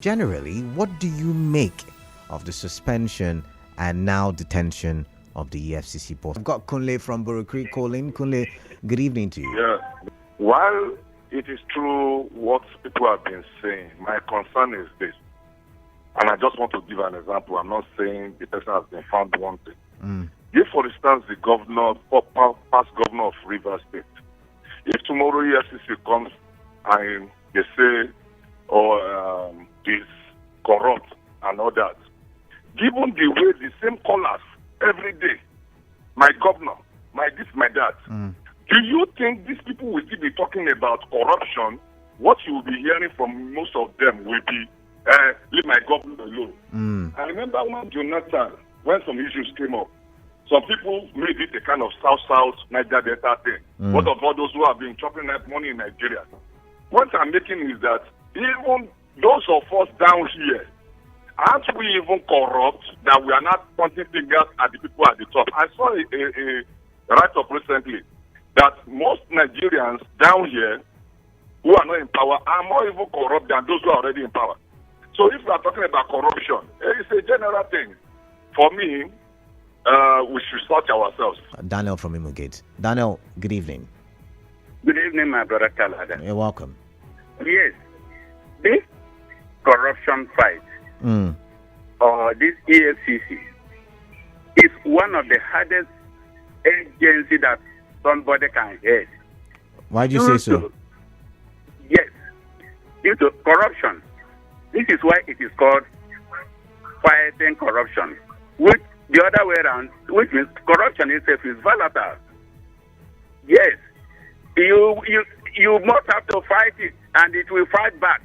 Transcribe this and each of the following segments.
Generally, what do you make of the suspension and now detention of the EFCC boss? I've got Kunle from Borough Creek calling. Kunle, good evening to you. Yeah. While it is true what people have been saying, my concern is this. And I just want to give an example. I'm not saying the person has been found wanting. If, for instance, the governor, or past governor of Rivers State, if tomorrow EFCC comes and they say, is corrupt and all that, given the way the same callers every day, my governor, my this, my that, do you think these people will still be talking about corruption? What you will be hearing from most of them will be, leave my governor alone. I remember when Jonathan, when some issues came up, some people made it a kind of South Niger Delta thing. What of all those who have been chopping up money in Nigeria? What I'm making is that even those of us down here, aren't we even corrupt that we are not pointing fingers at the people at the top? I saw a write-up recently that most Nigerians down here who are not in power are more even corrupt than those who are already in power. So if we are talking about corruption, it's a general thing. For me, we should search ourselves. Daniel from Imogate. Daniel, good evening. Good evening, my brother Kalada. You're welcome. Yes, this corruption fight or this EFCC is one of the hardest agencies that somebody can head. Why do you say so? Yes, due to corruption. This is why it is called fighting corruption, which the other way around, which means corruption itself is volatile. Yes, you must have to fight it, and it will fight back.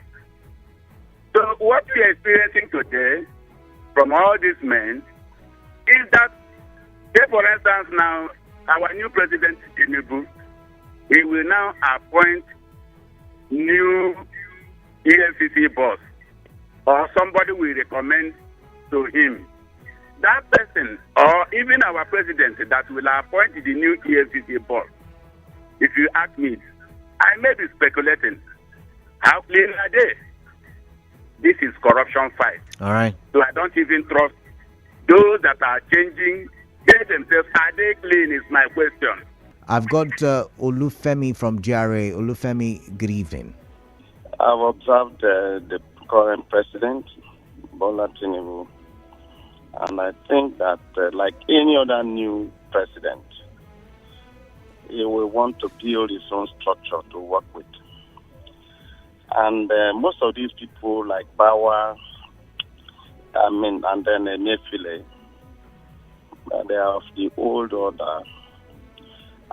So what we are experiencing today from all these men is that, say for instance now, our new president, Tinubu, he will now appoint new EFCC boss, or somebody will recommend to him. That person, or even our president that will appoint the new EFCC boss, if you ask me, I may be speculating. How clean are they? This is corruption fight. All right. So I don't even trust those that are changing. They themselves, are they clean is my question. I've got Olufemi from GRA. Olufemi, good evening. I've observed the current president, Bola Tinubu, and I think that like any other new president, he will want to build his own structure to work with. And most of these people like Bawa, and then Emefiele, they are of the old order.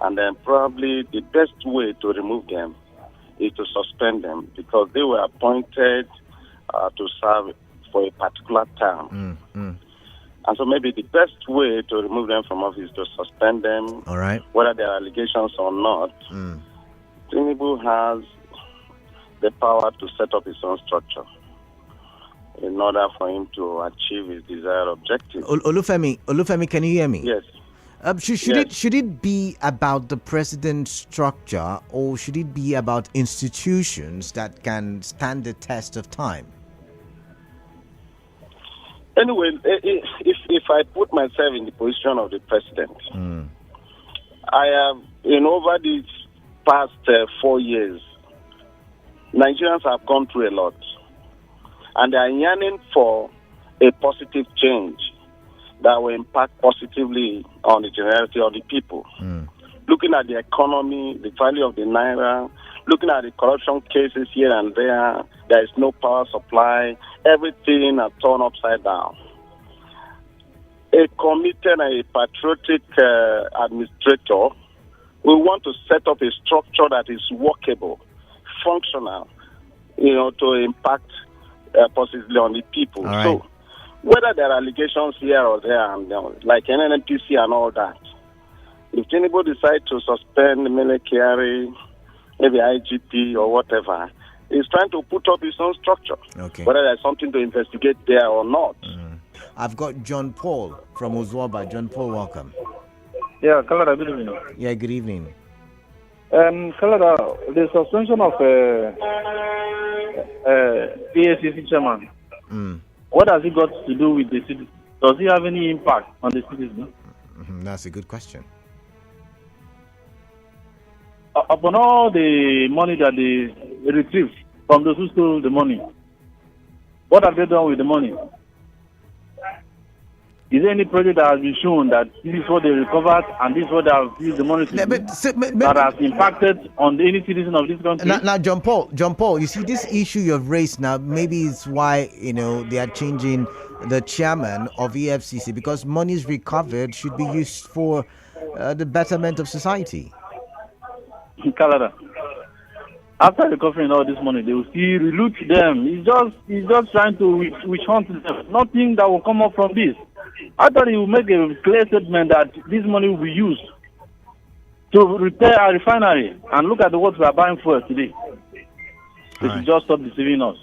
And then probably the best way to remove them is to suspend them, because they were appointed to serve for a particular term. And so maybe the best way to remove them from office is to suspend them, all right, whether there are allegations or not. Tinubu has the power to set up his own structure in order for him to achieve his desired objective. Olufemi, can you hear me? Yes. Should it be about the president's structure, or should it be about institutions that can stand the test of time? Anyway, if I put myself in the position of the president, I have, over these past 4 years, Nigerians have gone through a lot, and they are yearning for a positive change that will impact positively on the generality of the people. Looking at the economy, the value of the naira, looking at the corruption cases here and there is no power supply, everything is turned upside down. A committed and a patriotic administrator will want to set up a structure that is workable, functional, to impact positively on the people. All right. So whether there are allegations here or there, and like NNPC and all that, if Tinubu decides to suspend Mele Kyari, maybe IGP or whatever, he's trying to put up his own structure. Okay. Whether there's something to investigate there or not. I've got John Paul from Uzwaba. John Paul, welcome. Yeah, Kalada, good evening. Yeah, good evening. Kalada, the suspension of EFCC chairman. What has he got to do with the citizens? Does he have any impact on the citizens? That's a good question. Upon all the money that they retrieved from those who stole the money, what have they done with the money? Is there any project that has been shown that this is what they recovered and this is what they have used the money to do that has impacted on any citizen of this country? Now, John Paul, you see this issue you've raised now, maybe it's why, they are changing the chairman of EFCC, because monies recovered should be used for the betterment of society. Kalada, after recovering all this money, they will still reloot them. He's just trying to witch hunt them. Nothing that will come up from this. I thought he would make a clear statement that this money will be used to repair our refinery. And look at what we are buying for today. They should just stop deceiving us.